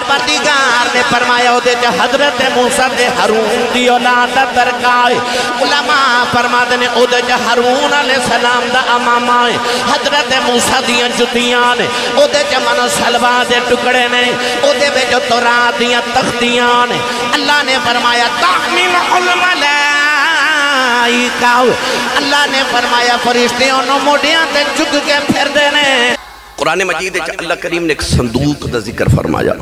پروردگار نے فرمایا او دے چ حضرت موسیٰ دے ہارون دی اولاد دا ترکائے علماء فرماتے نے او دے چ ہارون علیہ السلام دا امامہ ہے حضرت موسیٰ دیاں جتیاں نے او دے چ من سلوا دے ٹکڑے نے او دے بے جو تورات دیاں تختیاں نے اللہ نے فرمایا تحمل الملائکہ اللہ نے فرمایا فرشتیوں نو موڑیاں تے چک کے پھر دینے قرآن مجید اللہ کریم نے ایک صندوق دا ذکر فرمایا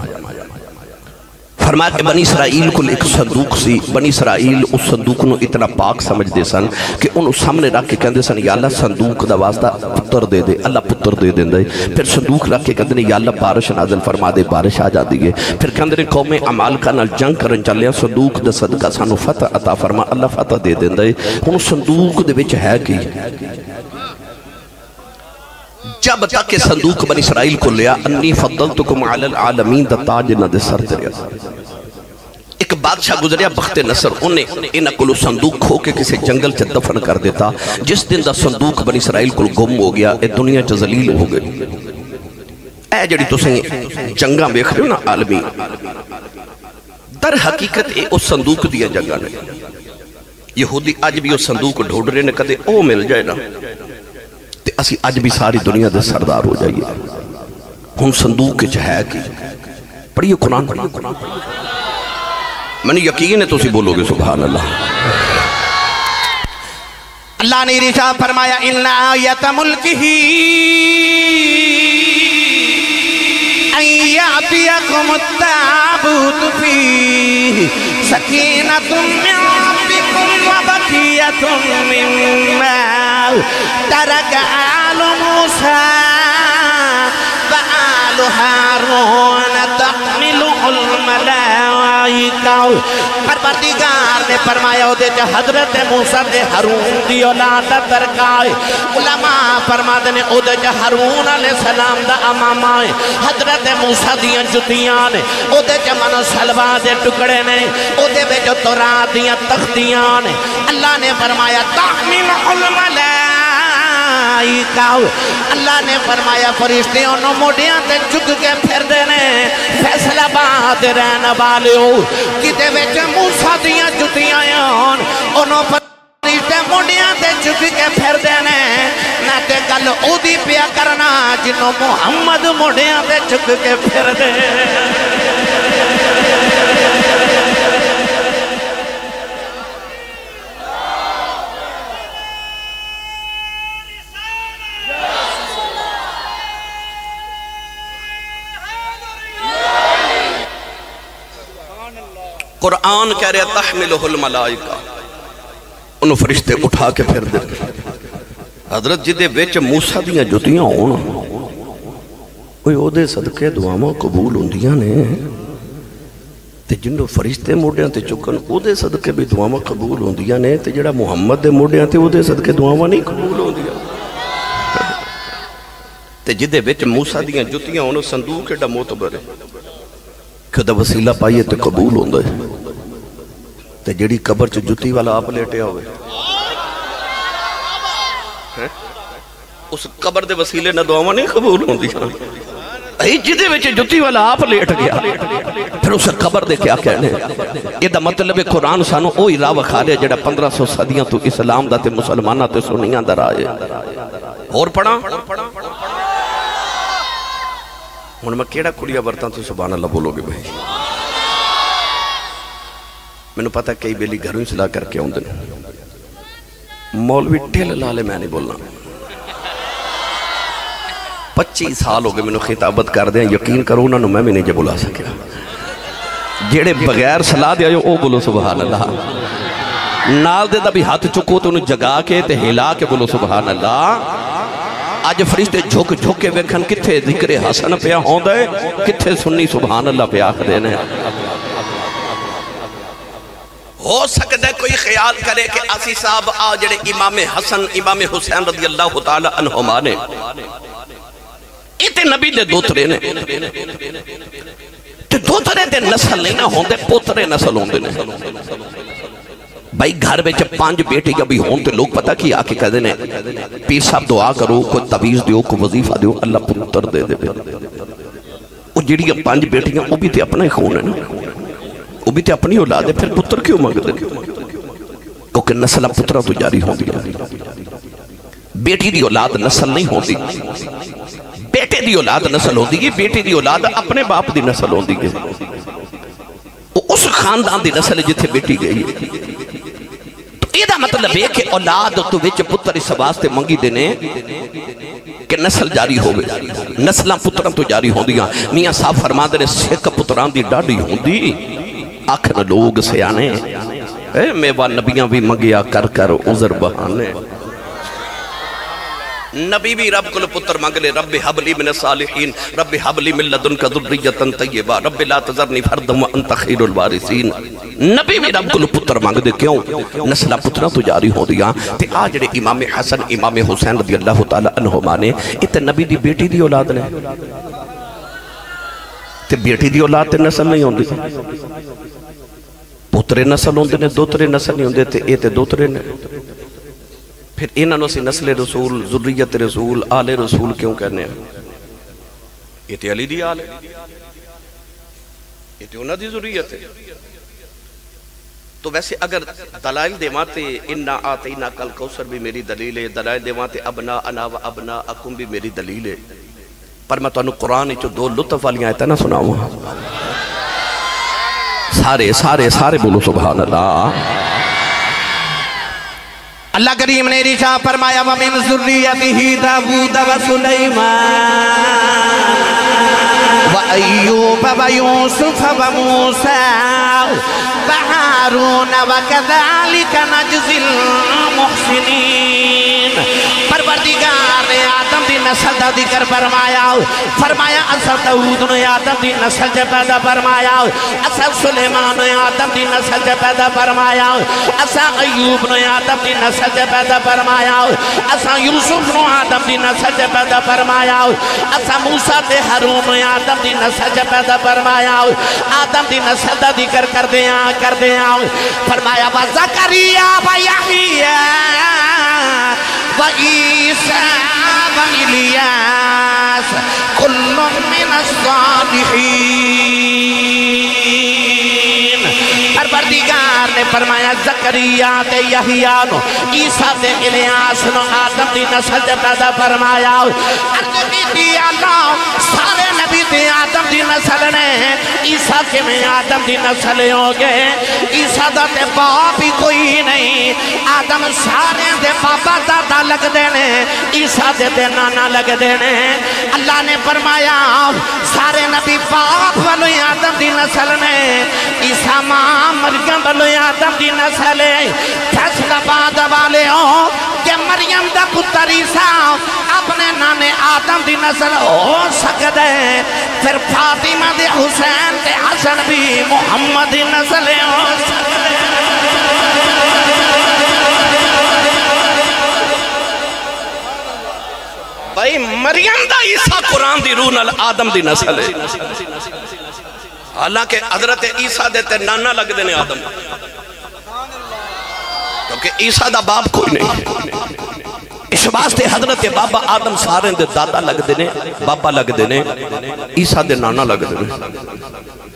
کہ بنی اسرائیل کو ایک صندوق سی بنی اسرائیل اس صندوق نو اتنا پاک سمجھ دے سن کہ انہوں سامنے رکھ کے کہندے سن یا اللہ صندوق دا واسطہ پتر دے دے اللہ پتر دے دے پھر صندوق رکھ کے کہندے یا اللہ بارش نازل فرما دے بارش آ جا دیئے پھر کہندے قوم عمالقہ نال جنگ کرن چلے صندوق دا صدقہ سانو فتح عطا فرما اللہ فتح دے دے انہوں صندوق دے وچ ہے کی جب تک کہ صندوق بنی اسرائیل کو لیا انی فضلتکم علی العالمین دا تاج نہ دے سر تریا ایک بادشاہ گزریا بخت نصر انہیں انہا کلو صندوق کھو کے کسی جنگل چا دفن کر دیتا جس دن دا صندوق بنی اسرائیل کو گم ہو گیا اے دنیا چا ذلیل ہو گئی اے جڑی تو سنگی جنگاں بیکھ رہے ہو نا عالمی در حقیقت اے اس صندوق دیا جنگاں نے یہودی آج بھی اس صندوق ڈھونڈ رہے نے کہتے او مل جائے نا اسی آج بھی ساری دنیا دے سردار ہو جائیے ہم صندوق کے چہے کی پڑھئے قرآن میں نے یقین ہے تو اسی بولو گے سبحان اللہ اللہ نے رشاہ فرمایا اِنَّ آیَةَ مُلْكِهِ اَنْ يَعْتِيَكُمُ التَّابُوتُ فِيهِ سَكِينَةٌ مِّن رَبِّكُمْ وَبَقِيَّةٌ مِّمَّا تَرَكَ آلُ مُوسَىٰ وَآلُ هَارُونَ تَحْمِلُهُ الْمَلَائِكَةُ پروردگار نے فرمایا او دے حضرت موسیٰ دے ہارون دی اولاد دا ترکائے علماء فرماتے نے او دے ہارون علیہ السلام دا امامہ ہے حضرت موسیٰ دیاں جتیاں نے او دے من سلوا دے ٹکڑے نے او دے بے جو تورات دیاں تختیاں نے اللہ نے فرمایا تحمل الملائکہ اللہ نے فرمایا فرشتیوں نو موڑیاں تے چک کے پھر دینے فیصلہ بات رہنے والے ہو کتے ویچ موسیٰ دیاں جتیاں انہوں فرشتے موڑیاں تے چک کے پھر دینے نہ تے کل او دی پیا کرنا جنہوں محمد موڑیاں تے چک کے پھر دینے قرآن کہہ رہے تحملہ الملائکہ انہوں فرشتے اٹھا کے پھر دے حضرت جدے بیچ موسیٰ دیاں جتیاں ہونا کوئی او دے صدقے دعاواں قبول ہوندیاں نے تے جنہوں فرشتے موڑیاں تے چکن او دے صدقے بھی دعاواں قبول ہوندیاں نے تے جڑا محمد دے موڑیاں تے او دے صدقے دعاواں نہیں قبول ہوندیاں تے جدے بیچ موسیٰ دیاں جتیاں ہونا صندوق ایڈا موتبر ہے کدہ وسیلہ پائیے تے قبول ہوندے تے جڑی قبر چ جتی والا آپ لیٹے ہوئے اس قبر دے وسیلے نہ دعاواں نہیں قبول ہوندی جدے وچ جتی والا آپ لیٹ گیا پھر اس قبر دے کیا کہنے یہ دا مطلب قرآن سانو اوہی راہ وکھا رہے جڑا 1500 صدیاں تو اسلام دا تے مسلمانہ تے سنیاں در آئے اور پڑھا ہوں میں کیڑا کڑیا برتاں تو سبحان اللہ بولو گے بھائی میں نے پتا کئی بیلی گھروں اصلاح کر کے آؤں دن مولوی ٹھل لالے میں نہیں بولنا 25 سال ہو گئے میں نے خطابت کر دیں یقین کرو انہوں نے میں نہیں جب بلا سکیا جیڑے بغیر صلاح دیا جو او بولو سبحان اللہ نال دے دا بھی ہاتھ چکو تو انہوں جگا کے تے ہلا کے بولو سبحان اللہ آج فرشتے جھوک جھوک کے ویکھن کتھے ذکر حسن پیا ہوں دے کتھے سنی سبحان اللہ پیا آخ دینے ہو سکتا ہے کوئی خیال کرے کہ آسی صاحب آجڑے امام حسن امام حسین رضی اللہ تعالی عنہما نے ایتے نبی دے دوترے نے تے دوترے دے نسل نہیں نہ ہوں دے پوترے نسل ہوں دے بھائی گھر میں جب 5 بیٹے یا بھی ہوں تو لوگ پتہ کی آکے کہہ دینے پیر صاحب دعا کرو کوئی تعویذ دیو کوئی وظیفہ دیو اللہ پتر دے دے وہ جڑیاں 5 بیٹیاں وہ بھی تے اپنا ہی خون ہے نا، وہ بھی تے اپنی اولاد ہے، پھر پتر کیوں مانگتے ہیں؟ کیونکہ نسل پترہ تو جاری ہوں دی، بیٹی دی اولاد نسل نہیں ہوں دی، بیٹے دی اولاد نسل ہوں دی، بیٹی دی اولاد اپنے باپ دی نسل ہوں دی، اس خاندان دی نسل جتھے بیٹی گئی ہے۔ تو یہ دا مطلب ہے کہ اولاد تو وچ پتر اس واسطے منگی دینے کہ نسل جاری ہو گئی، نسلہ پتران تو جاری ہوں دیاں۔ میاں صاحب فرما دے سکھ پتران دی ڈاڑی ہوں دی، آکھن لوگ سے آنے میوہ نبیاں بھی منگیا کر کر عذر بہانے، نبی بھی رب کو پتر مانگ لے، رب حبلی من الصالحین، رب حبلی من لدنک ذریۃ طیبہ، رب لا تذرنی فردا وانت خیر الوارثین۔ نبی بھی رب کو پتر مانگ دے، کیوں؟ نسلہ پترہ تو جاری ہو دیا۔ تے آج جڑے امام حسن امام حسین رضی اللہ تعالی عنہ مانے، تے نبی دی بیٹی دی اولاد نے، تے بیٹی دی اولاد تے نسل نہیں ہوندی، پترے نسل ہوندے نے، دوترے نسل نہیں ہوندے، تے اے تے دوترے نے۔ پھر انہوں سے نسل رسول، ذریت رسول، آل رسول کیوں کہنے ہیں؟ یہ تے علی دی آل ہے، یہ تے انہوں دی ذریت ہے۔ تو ویسے اگر دلائل دیواتے انہا آتینا کل کوثر بھی میری دلیل ہے، دلائل دیواتے ابنا انا و ابنا اکم بھی میری دلیل ہے، پر میں تو انہوں قرآن جو 2 لطف والی آیتیں نہ سناؤں، سارے بولو سبحان اللہ۔ اللہ کریم نے ارشاد فرمایا وَمِن ذُرِّيَّتِهِ داؤد وَسُلَيْمَانَ وَأَيُّوبَ وَيُوسُفَ وَمُوسَىٰ وَهَارُونَ وَكَذَلِكَ نَجْزِي الْمُحْسِنِينَ۔ پروردگار نے آدم دی نسل دا ذکر فرمایا اصل داؤد نے آدم دی نسل جے پیدا فرمایا، اصل سلیمان نے آدم دی نسل جے پیدا فرمایا، اصل ایوب نے آدم دی نسل جے پیدا فرمایا، اصل یوسف نے آدم دی نسل جے پیدا فرمایا، اصل موسیٰ تے ہارون نے آدم دی نسل جے پیدا فرمایا۔ آدم دی نسل دا ذکر کر دیا فرمایا وَزَكَرِيَّا وَيَحْيَا وَعِيسَىٰ وَإِلْيَاسَ كُلٌّ مِّنَ الصَّالِحِينَ۔ پروردگار نے فرمایا زکریا تے یحییٰ نو، عیسیٰ تے الیاس نو آدم دی نسل تے پیدا فرمایا۔ عرض کی اللہ سارے نبی تے آدم دی نسل نے، عیسیٰ کے میں آدم دی نسل ہو گئے، عیسیٰ دا تے باپ ہی کوئی نہیں، آدم سارے دے بابا دادا لگ دینے، عیسیٰ دے تے نانا لگ دینے۔ اللہ نے فرمایا سارے نبی باپ والوی آدم دی نسل نے، عیسیٰ ماں مریم والوی آدم دی نسل ہے۔ فیصلہ بعد والے ہوں کہ مریم دا پتر عیسیٰ اپنے نانے آدم دی نسل ہو سکتے ہیں، پھر فاطمہ دے حسین دے حسن بھی محمد دی نسل ہو سکتے ہیں۔ بھائی مریم دا عیسیٰ قرآن دی روح نال آدم دی نسل ہے، حالانکہ حضرت عیسیٰ دے تے نانا لگ دینے آدم، کیونکہ عیسیٰ دا باپ کوئی نہیں، اس واسطے حضرت بابا آدم سارے دے دادا لگ دینے، بابا لگ دینے، عیسیٰ دے نانا لگ دینے۔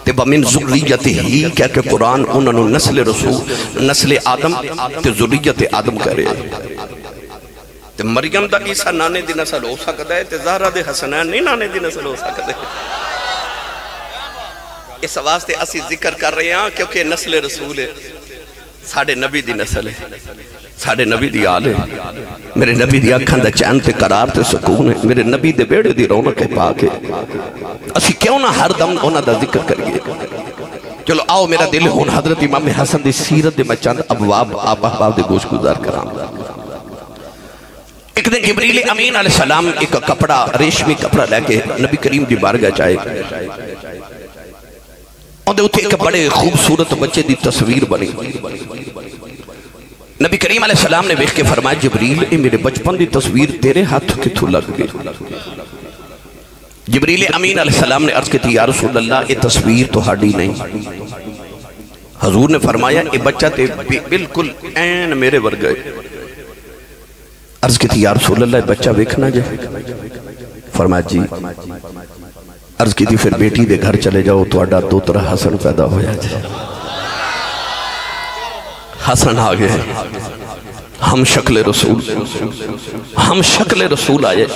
تے وَمِن ذُرِّيَّتِهِ کہہ کہ قرآن انہوں نے نسل رسول، نسل آدم تے ذریت آدم کہہ رہے ہیں۔ تے مریم دا عیسیٰ نانے دی نسل ہو سکتا ہے، تے زہرہ دے حسنین نہیں نانے دی نسل ہو سکتا ہے۔ اس واسطے اسی ذکر کر رہے ہیں کیونکہ نسل رسول ہے، ساڑھے نبی دی نسل ہے، ساڑھے نبی دی آل ہے، میرے نبی دی اکھان دا چین تے قرار تے سکون ہے، میرے نبی دے بیڑے دی رونق ہے پاک ہے۔ اسی کیوں نہ ہر دم انہاں دا ذکر کریے۔ چلو آؤ میرا دل ہون حضرت امام حسن دی سیرت دے میں چند ابواب آپ احباب دے گوش گزار کرام۔ ایک دن جبریل امین علیہ السلام ایک کپڑا ریشمی کپڑا لے کے نبی کریم دی بارگاہ جائے، اور دے اتھے ایک بڑے خوبصورت بچے دی تصویر بنی۔ نبی کریم علیہ السلام نے ویکھ کے فرمایا جبریل اے میرے بچپن دی تصویر تیرے ہاتھ کتھوں لگ گئی؟ جبریل امین علیہ السلام نے عرض کی تھی یا رسول اللہ یہ تصویر تو ہاڑی نہیں۔ حضور نے فرمایا اے بچہ تے بالکل این میرے ورگئے۔ عرض کی تھی یا رسول اللہ بچہ ویکھنا جائے؟ فرمایا جی۔ عرض کی تھی پھر بیٹی دے گھر چلے جاؤ تو اڈا دوترا حسن پیدا ہویا جائے. حسن آگے ہم شکل رسول آئے.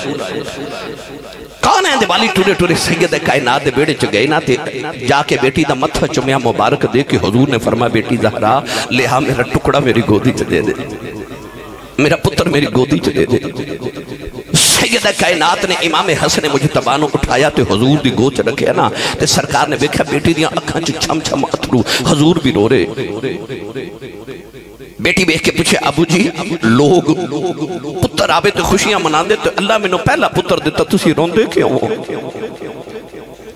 کون ہے دیوالی ٹورے ٹورے سید کائنات دے بیڑے چگئے نا تے جا کے بیٹی دا متھا چمیا مبارک دے کہ حضور نے فرمایا بیٹی زہرا لہا میرا ٹکڑا میری گودی چ دے دے, میرا پتر میری گودی چ دے دے. سید کائنات نے امام حسن مجتبی نو اٹھایا تے حضور دی گود چ رکھیا نا تے سرکار نے دیکھا بیٹی دیاں اکھاں چ چھم چھم اتھرو, حضور بھی رو رہے. بیٹی بیٹھ کے پوچھے ابو جی لوگ پتر آبے تو خوشیاں منا دے تو اللہ میں نو پہلا پتر دیتا تسی رون دے کیوں ہو.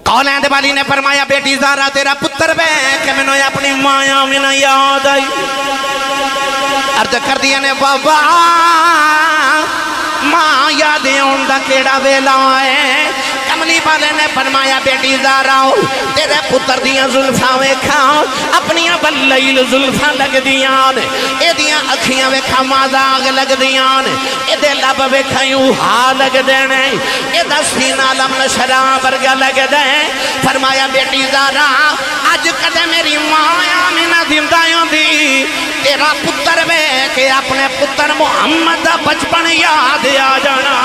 کون ہے دیوالی نے فرمایا بیٹی زہرا تیرا پتر بے کہ میں نے اپنی مایا میں نہ یاد آئی. عرض کر دیا نے بابا ماں یادیں ان دا کیڑا ویلا ہے. کملی والے نے فرمایا بیٹی زہرا تیرے پتر دیاں زلفاں ویکھاں اپنیاں بلیل زلفاں لگ دیاں نے, اے دیاں اکھیاں ویکھاں مازاغ لگ دیاں نے, اے دے لب ویکھاں یوں ہا لگ دینے, اے دا سینہ لم نشراں برگا لگ دے. فرمایا بیٹی زہرا اج کدے میری ماں آمینہ زندہ دی تیرا پتر وے کہ اپنے پتر محمد دا بچپن یاد آ جانا.